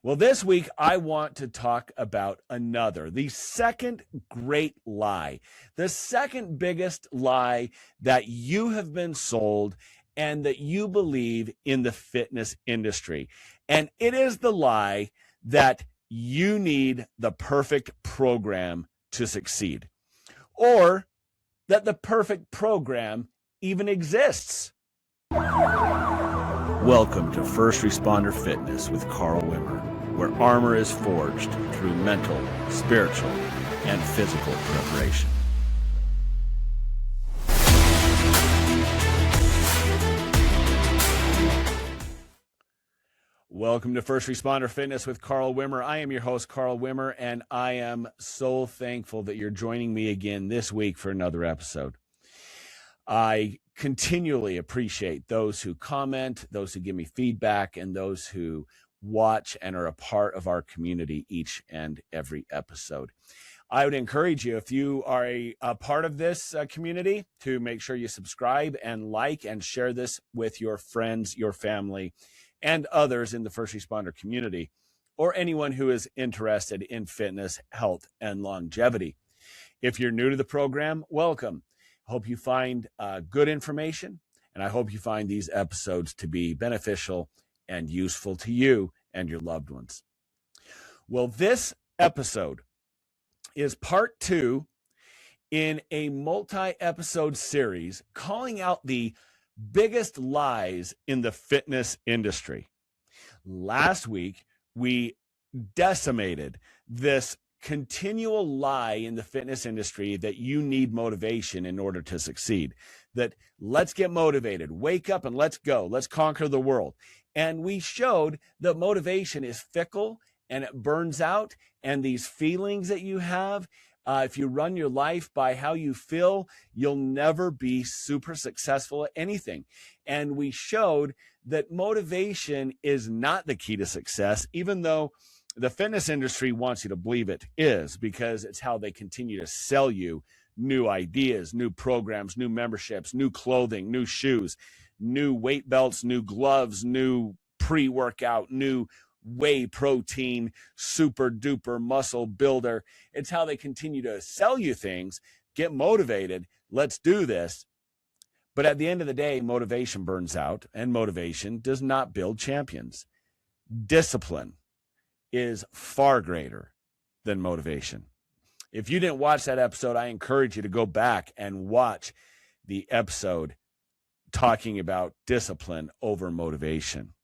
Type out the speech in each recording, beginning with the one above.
Well, this week I want to talk about the second great lie, the second biggest lie that you have been sold and that you believe in the fitness industry. And it is the lie that you need the perfect program to succeed, or that the perfect program even exists. Welcome to First Responder Fitness with Carl Wimmer, where armor is forged through mental, spiritual, and physical preparation. Welcome to First Responder Fitness with Carl Wimmer. I am your host, Carl Wimmer, and I am so thankful that you're joining me again this week for another episode. I continually appreciate those who comment, those who give me feedback, and those who watch and are a part of our community each and every episode. I would encourage you, if you are a part of this community, to make sure you subscribe and like and share this with your friends, your family, and others in the first responder community, or anyone who is interested in fitness, health, and longevity. If you're new to the program, welcome. Hope you find good information, and I hope you find these episodes to be beneficial and useful to you and your loved ones. Well, this episode is part 2 in a multi-episode series calling out the biggest lies in the fitness industry. Last week, we decimated this continual lie in the fitness industry that you need motivation in order to succeed. That let's get motivated, wake up and let's go, let's conquer the world. And we showed that motivation is fickle and it burns out, and these feelings that you have, if you run your life by how you feel, you'll never be super successful at anything. And we showed that motivation is not the key to success, even though the fitness industry wants you to believe it is, because it's how they continue to sell you new ideas, new programs, new memberships, new clothing, new shoes, new weight belts, new gloves, new pre-workout, new whey protein, super duper muscle builder. It's how they continue to sell you things. Get motivated. Let's do this. But at the end of the day, motivation burns out, and motivation does not build champions. Discipline is far greater than motivation. If you didn't watch that episode, I encourage you to go back and watch the episode talking about discipline over motivation.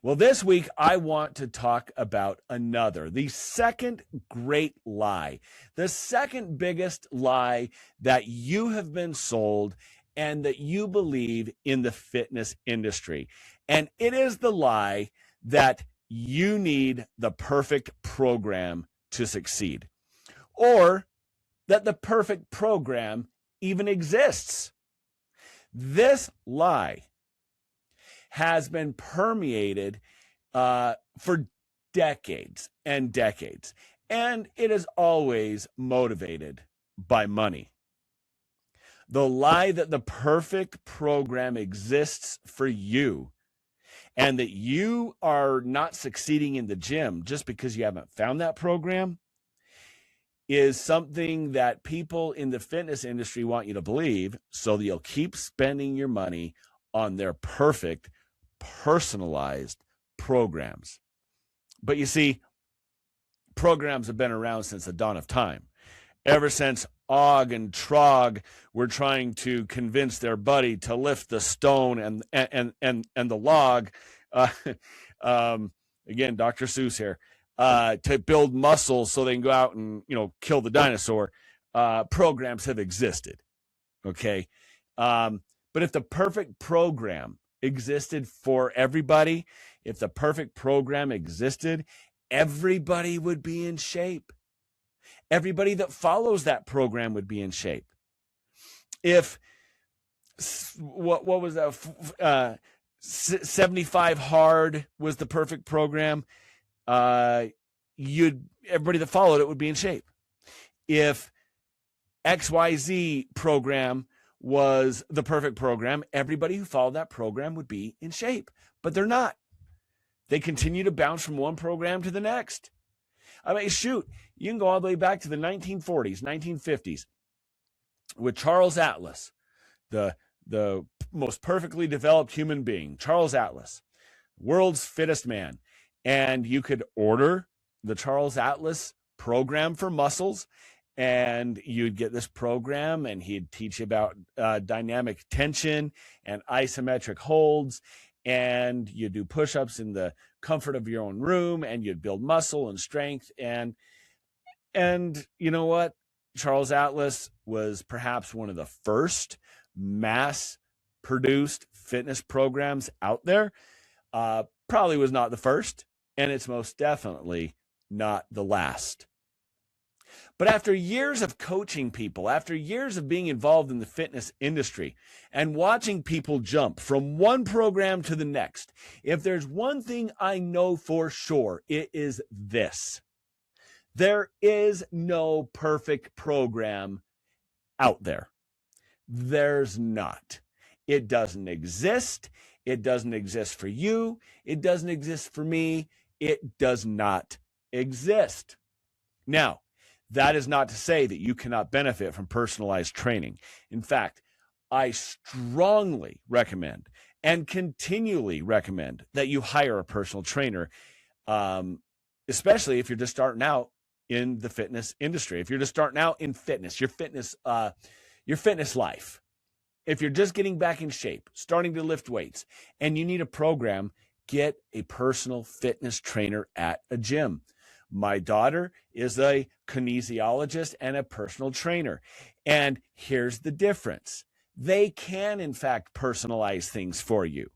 Well, this week, I want to talk about the second great lie, the second biggest lie that you have been sold and that you believe in the fitness industry. And it is the lie that you need the perfect program to succeed, or that the perfect program even exists. This lie has been permeated for decades and decades, and it is always motivated by money. The lie that the perfect program exists for you, and that you are not succeeding in the gym just because you haven't found that program, is something that people in the fitness industry want you to believe, so that you'll keep spending your money on their perfect, personalized programs. But you see, programs have been around since the dawn of time. Ever since Og and Trog were trying to convince their buddy to lift the stone and the log, again, Dr. Seuss here, to build muscles so they can go out and kill the dinosaur. Programs have existed, okay? But if the perfect program existed for everybody, if the perfect program existed, everybody would be in shape. Everybody that follows that program would be in shape. If what was that? 75 hard was the perfect program. Everybody that followed it would be in shape. If XYZ program was the perfect program, everybody who followed that program would be in shape, but they're not. They continue to bounce from one program to the next. I mean, shoot, you can go all the way back to the 1940s, 1950s with Charles Atlas, the most perfectly developed human being, Charles Atlas, world's fittest man. And you could order the Charles Atlas program for muscles, and you'd get this program, and he'd teach you about dynamic tension and isometric holds, and you do push-ups in the comfort of your own room, and you'd build muscle and strength. And you know what? Charles Atlas was perhaps one of the first mass-produced fitness programs out there. Probably was not the first, and it's most definitely not the last. But after years of coaching people, after years of being involved in the fitness industry and watching people jump from one program to the next, if there's one thing I know for sure, it is this: there is no perfect program out there. There's not. It doesn't exist. It doesn't exist for you. It doesn't exist for me. It does not exist. Now, that is not to say that you cannot benefit from personalized training. In fact, I strongly recommend and continually recommend that you hire a personal trainer, especially if you're just starting out in the fitness industry. If you're just starting out in fitness, your fitness life. If you're just getting back in shape, starting to lift weights, and you need a program, get a personal fitness trainer at a gym. My daughter is a kinesiologist and a personal trainer. And here's the difference. They can, in fact, personalize things for you.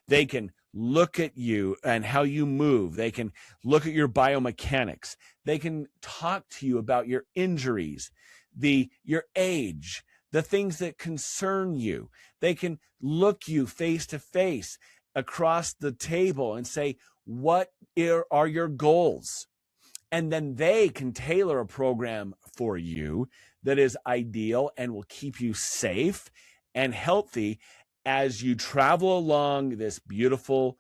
They can look at you and how you move. They can look at your biomechanics. They can talk to you about your injuries, your age, the things that concern you. They can look you face to face across the table and say, what are your goals? And then they can tailor a program for you that is ideal and will keep you safe and healthy as you travel along this beautiful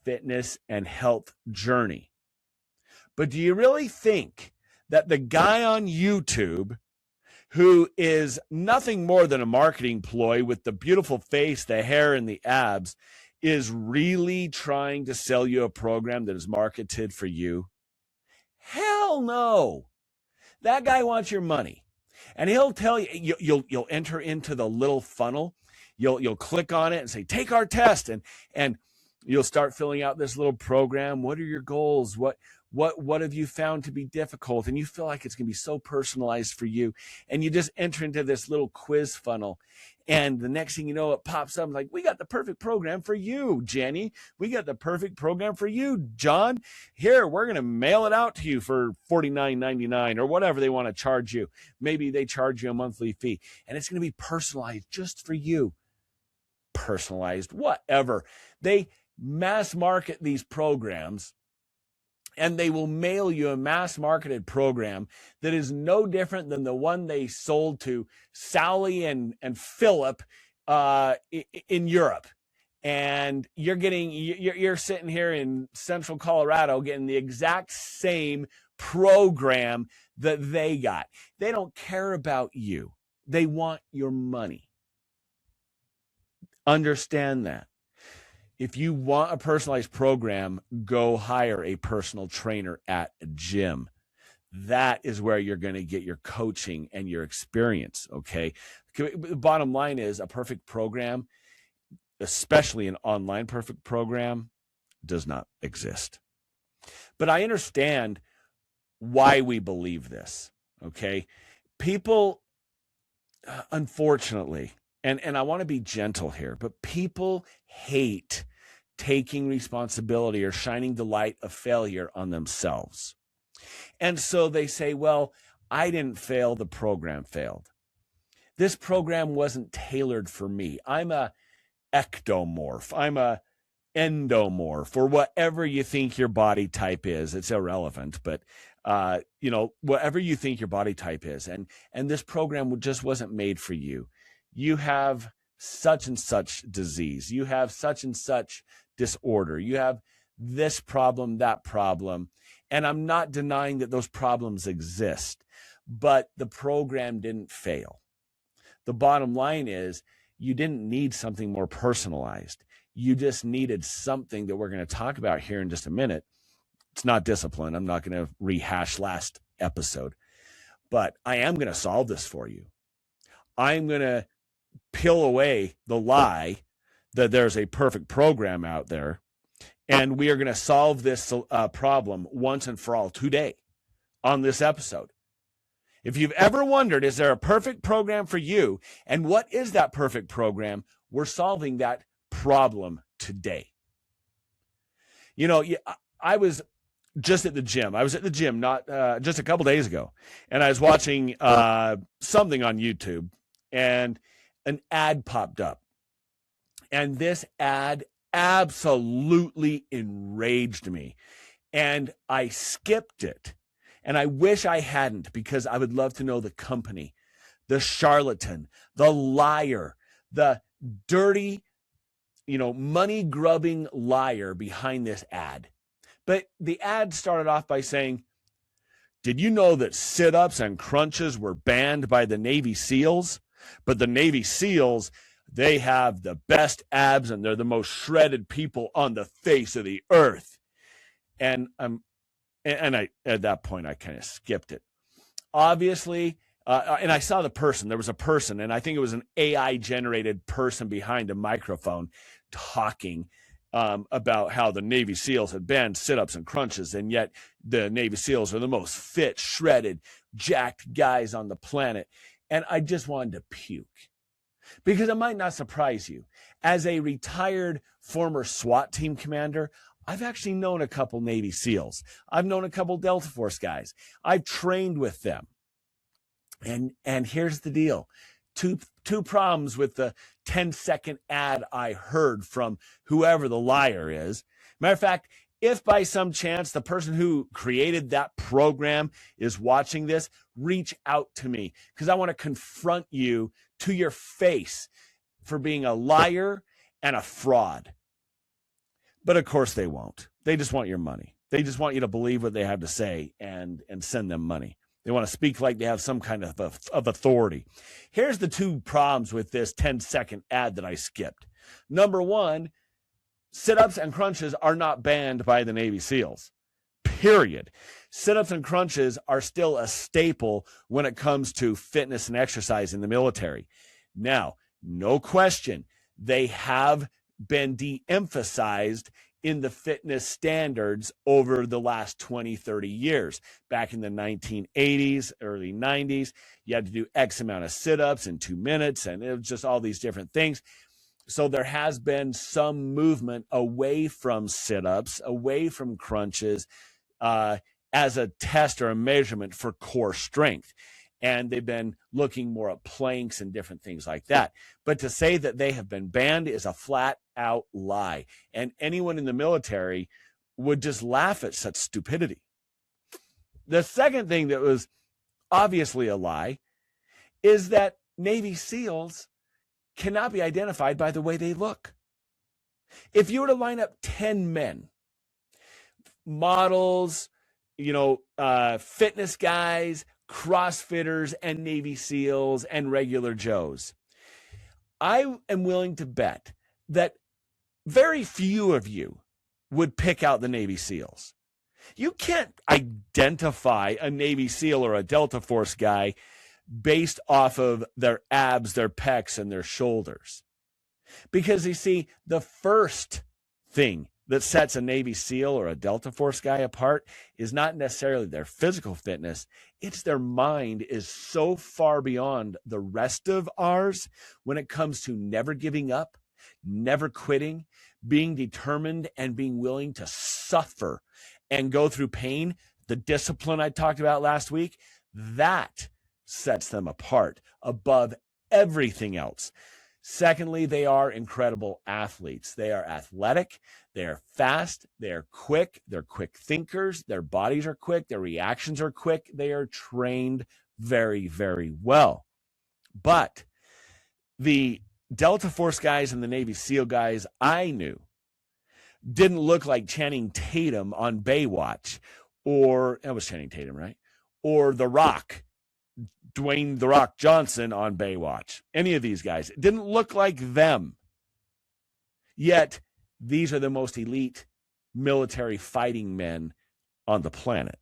fitness and health journey. But do you really think that the guy on YouTube, who is nothing more than a marketing ploy with the beautiful face, the hair, and the abs, is really trying to sell you a program that is marketed for you? Hell no. That guy wants your money. And he'll tell you, you'll enter into the little funnel. You'll click on it and say, take our test. And you'll start filling out this little program. What are your goals? What have you found to be difficult? And you feel like it's going to be so personalized for you. And you just enter into this little quiz funnel. And the next thing you know, it pops up like, we got the perfect program for you, Jenny. We got the perfect program for you, John. Here, we're going to mail it out to you for $49.99 or whatever they want to charge you. Maybe they charge you a monthly fee. And it's going to be personalized just for you. Personalized, whatever. They mass market these programs, and they will mail you a mass marketed program that is no different than the one they sold to Sally and Philip in Europe. And you're sitting here in central Colorado getting the exact same program that they got. They don't care about you. They want your money. Understand that. If you want a personalized program, go hire a personal trainer at a gym. That is where you're going to get your coaching and your experience, okay? The bottom line is a perfect program, especially an online perfect program, does not exist. But I understand why we believe this, okay? People, unfortunately, and I want to be gentle here, but people hate taking responsibility or shining the light of failure on themselves. And so they say, well, I didn't fail, the program failed. This program wasn't tailored for me. I'm a ectomorph. I'm a endomorph, or whatever you think your body type is. It's irrelevant, but whatever you think your body type is. And this program just wasn't made for you. You have such and such disease. You have such and such disorder. You have this problem, that problem. And I'm not denying that those problems exist, but the program didn't fail. The bottom line is you didn't need something more personalized. You just needed something that we're going to talk about here in just a minute. It's not discipline. I'm not going to rehash last episode, but I am going to solve this for you. I'm going to peel away the lie that there's a perfect program out there, and we are going to solve this problem once and for all today on this episode. If you've ever wondered, is there a perfect program for you? And what is that perfect program? We're solving that problem today. You know, I was just at the gym. I was at the gym not just a couple days ago, and I was watching something on YouTube, and an ad popped up. And this ad absolutely enraged me. And I skipped it. And I wish I hadn't, because I would love to know the company, the charlatan, the liar, the dirty, money-grubbing liar behind this ad. But the ad started off by saying, did you know that sit-ups and crunches were banned by the Navy SEALs? But the Navy SEALs, they have the best abs and they're the most shredded people on the face of the earth. And I at that point, I kind of skipped it. Obviously, and I saw the person. There was a person, and I think it was an AI-generated person behind a microphone talking about how the Navy SEALs had banned sit-ups and crunches, and yet the Navy SEALs are the most fit, shredded, jacked guys on the planet. And I just wanted to puke, because it might not surprise you. As a retired former SWAT team commander, I've actually known a couple Navy SEALs. I've known a couple Delta Force guys. I've trained with them. And here's the deal. Two problems with the 10-second ad I heard from whoever the liar is. Matter of fact, if by some chance the person who created that program is watching this, reach out to me, because I want to confront you to your face for being a liar and a fraud. But of course they won't. They just want your money. They just want you to believe what they have to say and send them money. They want to speak like they have some kind of authority. Here's the two problems with this 10-second ad that I skipped. Number one, sit-ups and crunches are not banned by the Navy SEALs. Period. Sit-ups and crunches are still a staple when it comes to fitness and exercise in the military. Now, no question, they have been de-emphasized in the fitness standards over the last 20, 30 years. Back in the 1980s, early 90s, you had to do X amount of sit-ups in 2 minutes, and it was just all these different things. So there has been some movement away from sit-ups, away from crunches, as a test or a measurement for core strength. And they've been looking more at planks and different things like that. But to say that they have been banned is a flat out lie. And anyone in the military would just laugh at such stupidity. The second thing that was obviously a lie is that Navy SEALs cannot be identified by the way they look. If you were to line up 10 men, models, fitness guys, CrossFitters, and Navy SEALs and regular Joes, I am willing to bet that very few of you would pick out the Navy SEALs. You can't identify a Navy SEAL or a Delta Force guy based off of their abs, their pecs, and their shoulders. Because you see, the first thing that sets a Navy SEAL or a Delta Force guy apart is not necessarily their physical fitness. It's their mind is so far beyond the rest of ours when it comes to never giving up, never quitting, being determined, and being willing to suffer and go through pain. The discipline I talked about last week, that sets them apart above everything else. Secondly, they are incredible athletes. They are athletic, they are fast, they are quick thinkers, their bodies are quick, their reactions are quick, they are trained very, very well. But the Delta Force guys and the Navy SEAL guys I knew didn't look like Channing Tatum on Baywatch, or it was Channing Tatum, right? Or The Rock, Dwayne The Rock Johnson on Baywatch. Any of these guys. It didn't look like them. Yet, these are the most elite military fighting men on the planet.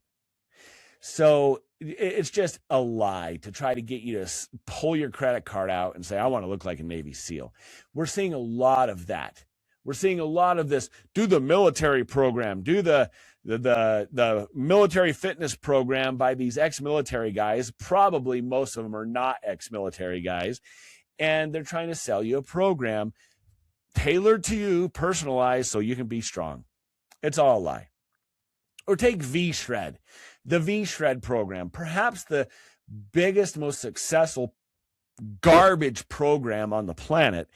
So it's just a lie to try to get you to pull your credit card out and say, I want to look like a Navy SEAL. We're seeing a lot of that. We're seeing a lot of this. Do the military program, do the military fitness program by these ex-military guys. Probably most of them are not ex-military guys. And they're trying to sell you a program tailored to you, personalized, so you can be strong. It's all a lie. Or take V-Shred, the V-Shred program, perhaps the biggest, most successful garbage program on the planet,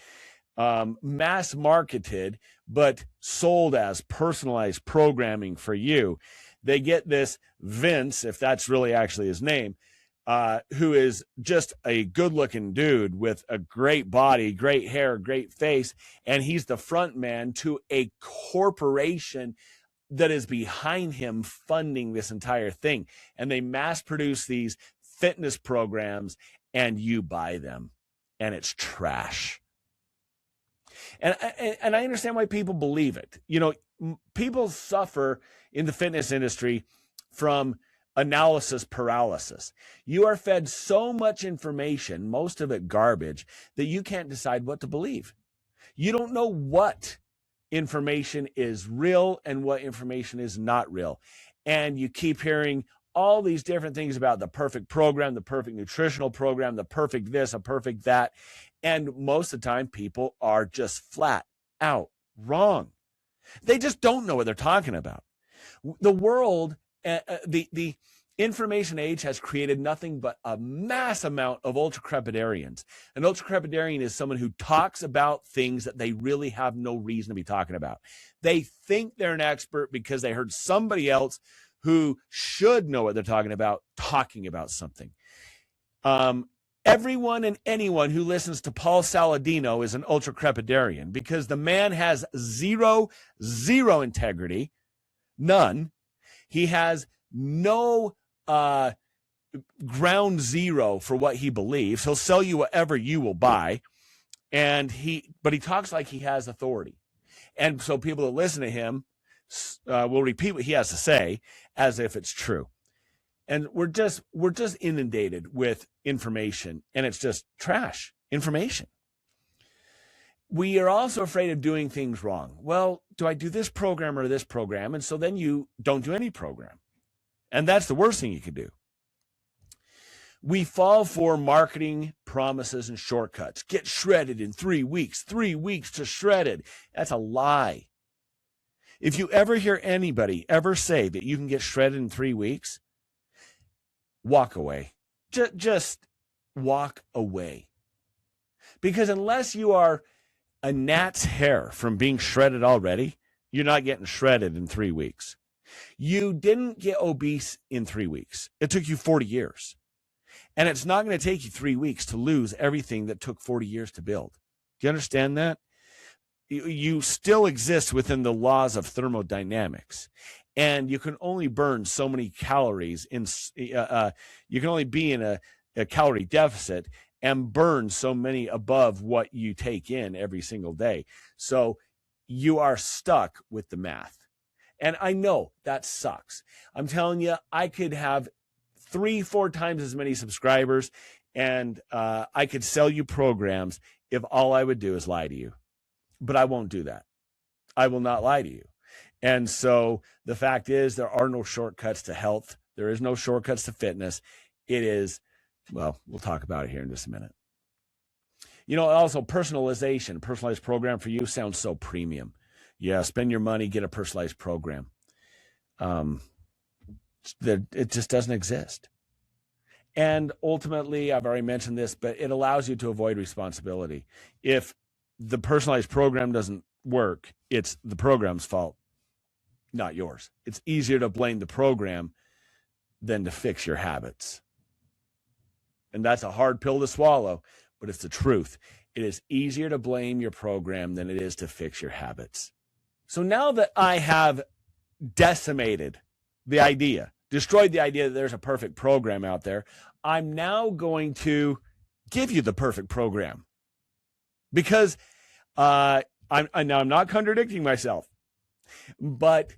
mass marketed, but sold as personalized programming for you. They get this Vince, if that's really actually his name, who is just a good-looking dude with a great body, great hair, great face, and he's the front man to a corporation that is behind him funding this entire thing. And they mass produce these fitness programs and you buy them, and it's trash. And I understand why people believe it. You know, people suffer in the fitness industry from analysis paralysis. You are fed so much information, most of it garbage, that you can't decide what to believe. You don't know what information is real and what information is not real. And you keep hearing all these different things about the perfect program, the perfect nutritional program, the perfect this, a perfect that. And most of the time, people are just flat out wrong. They just don't know what they're talking about. The world, the information age has created nothing but a mass amount of ultra-crepidarians. An ultra-crepidarian is someone who talks about things that they really have no reason to be talking about. They think they're an expert because they heard somebody else who should know what they're talking about something. Everyone and anyone who listens to Paul Saladino is an ultra-crepidarian because the man has zero integrity, none. He has no ground zero for what he believes. He'll sell you whatever you will buy, but he talks like he has authority, and so people that listen to him will repeat what he has to say as if it's true. And we're just inundated with information, and it's just trash information. We are also afraid of doing things wrong. Well, do I do this program or this program? And so then you don't do any program. And that's the worst thing you could do. We fall for marketing promises and shortcuts. Get shredded in 3 weeks, 3 weeks to shredded. That's a lie. If you ever hear anybody ever say that you can get shredded in 3 weeks, walk away. Just walk away. Because unless you are a gnat's hair from being shredded already, you're not getting shredded in 3 weeks. You didn't get obese in 3 weeks. It took you 40 years. And it's not going to take you 3 weeks to lose everything that took 40 years to build. Do you understand that? You still exist within the laws of thermodynamics. And you can only burn so many calories. You can only be in a calorie deficit and burn so many above what you take in every single day. So you are stuck with the math. And I know that sucks. I'm telling you, I could have 3-4 times as many subscribers, and I could sell you programs if all I would do is lie to you. But I won't do that. I will not lie to you. And so the fact is, there are no shortcuts to health. There is no shortcuts to fitness. It is, well, we'll talk about it here in just a minute. You know, also personalization, personalized program for you sounds so premium. Yeah, spend your money, get a personalized program. It just doesn't exist. And ultimately, I've already mentioned this, but it allows you to avoid responsibility. If the personalized program doesn't work, it's the program's fault, not yours. It's easier to blame the program than to fix your habits. And that's a hard pill to swallow, but it's the truth. It is easier to blame your program than it is to fix your habits. So now that I have decimated the idea, destroyed the idea that there's a perfect program out there, I'm now going to give you the perfect program. Because I'm not contradicting myself, but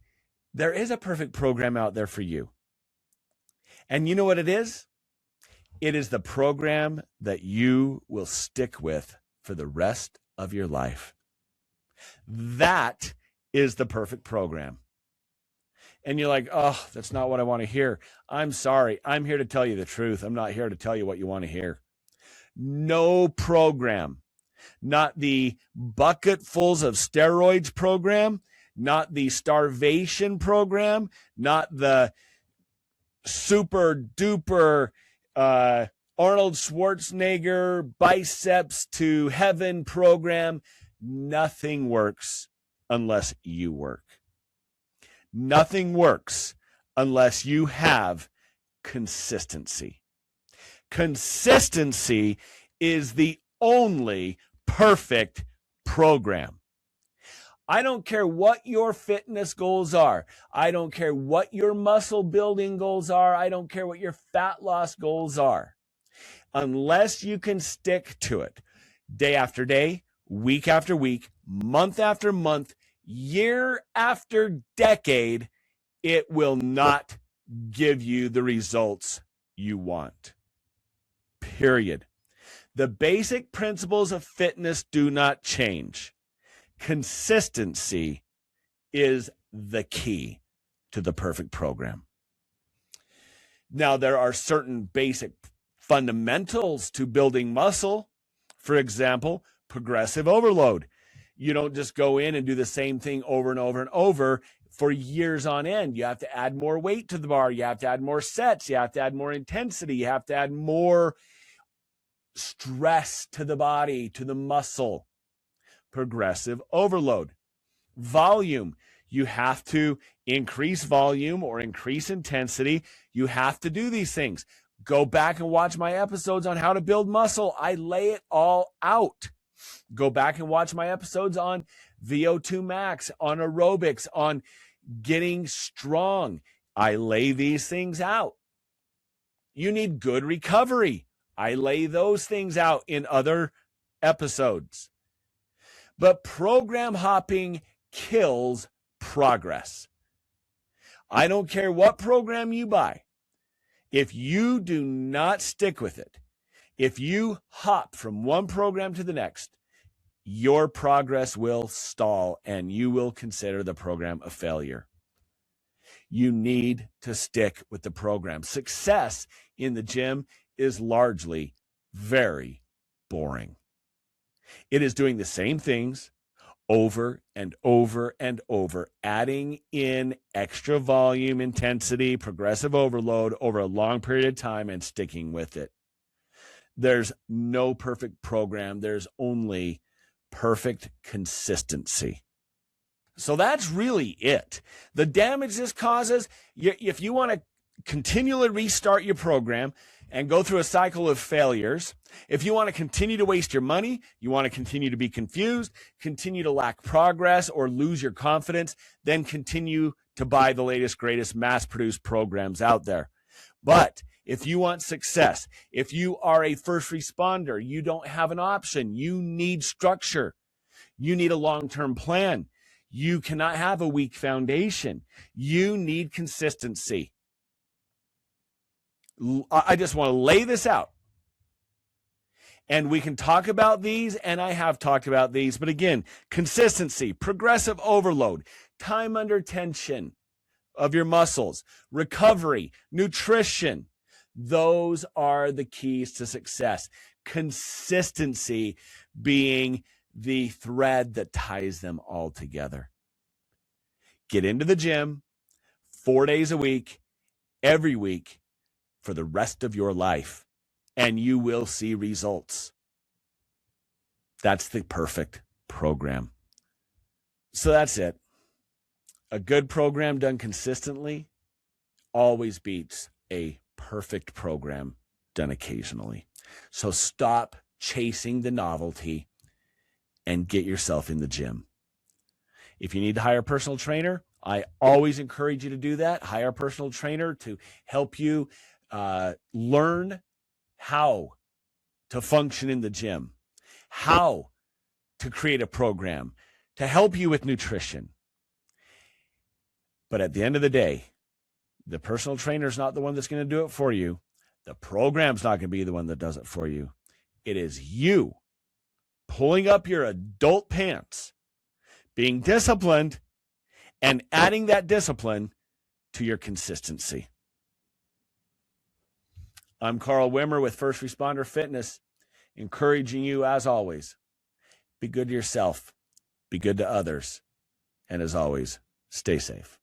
there is a perfect program out there for you. And you know what it is? It is the program that you will stick with for the rest of your life. That is the perfect program. And you're like, oh, that's not what I want to hear. I'm sorry. I'm here to tell you the truth. I'm not here to tell you what you want to hear. No program, not the bucketfuls of steroids program, not the starvation program, not the super duper Arnold Schwarzenegger biceps to heaven program. Nothing works unless you work. Nothing works unless you have consistency. Consistency is the only perfect program. I don't care what your fitness goals are. I don't care what your muscle building goals are. I don't care what your fat loss goals are. Unless you can stick to it day after day, week after week, month after month, year after decade, it will not give you the results you want. Period. The basic principles of fitness do not change. Consistency is the key to the perfect program. Now, there are certain basic fundamentals to building muscle. For example, progressive overload. You don't just go in and do the same thing over and over and over for years on end. You have to add more weight to the bar. You have to add more sets. You have to add more intensity. You have to add more stress to the body, to the muscle. Progressive overload. Volume. You have to increase volume or increase intensity. You have to do these things. Go back and watch my episodes on how to build muscle. I lay it all out. Go back and watch my episodes on VO2 max, on aerobics, on getting strong. I lay these things out. You need good recovery. I lay those things out in other episodes. But program hopping kills progress. I don't care what program you buy. If you do not stick with it, if you hop from one program to the next, your progress will stall and you will consider the program a failure. You need to stick with the program. Success in the gym is largely very boring. It is doing the same things over and over and over, adding in extra volume, intensity, progressive overload over a long period of time and sticking with it. There's no perfect program. There's only perfect consistency. So that's really it. The damage this causes, if you want to continually restart your program and go through a cycle of failures, if you want to continue to waste your money, you want to continue to be confused, continue to lack progress or lose your confidence, then continue to buy the latest, greatest mass-produced programs out there. But if you want success, if you are a first responder, you don't have an option. You need structure. You need a long-term plan. You cannot have a weak foundation. You need consistency. I just want to lay this out. And we can talk about these, and I have talked about these. But again, consistency, progressive overload, time under tension of your muscles, recovery, nutrition. Those are the keys to success. Consistency being the thread that ties them all together. Get into the gym 4 days a week, every week, for the rest of your life, and you will see results. That's the perfect program. So that's it. A good program done consistently always beats a perfect program done occasionally. So stop chasing the novelty and get yourself in the gym. If you need to hire a personal trainer, I always encourage you to do that. Hire a personal trainer to help you learn how to function in the gym, how to create a program, to help you with nutrition. But at the end of the day, the personal trainer is not the one that's going to do it for you. The program's not going to be the one that does it for you. It is you pulling up your adult pants, being disciplined, and adding that discipline to your consistency. I'm Carl Wimmer with First Responder Fitness, encouraging you, as always, be good to yourself, be good to others, and as always, stay safe.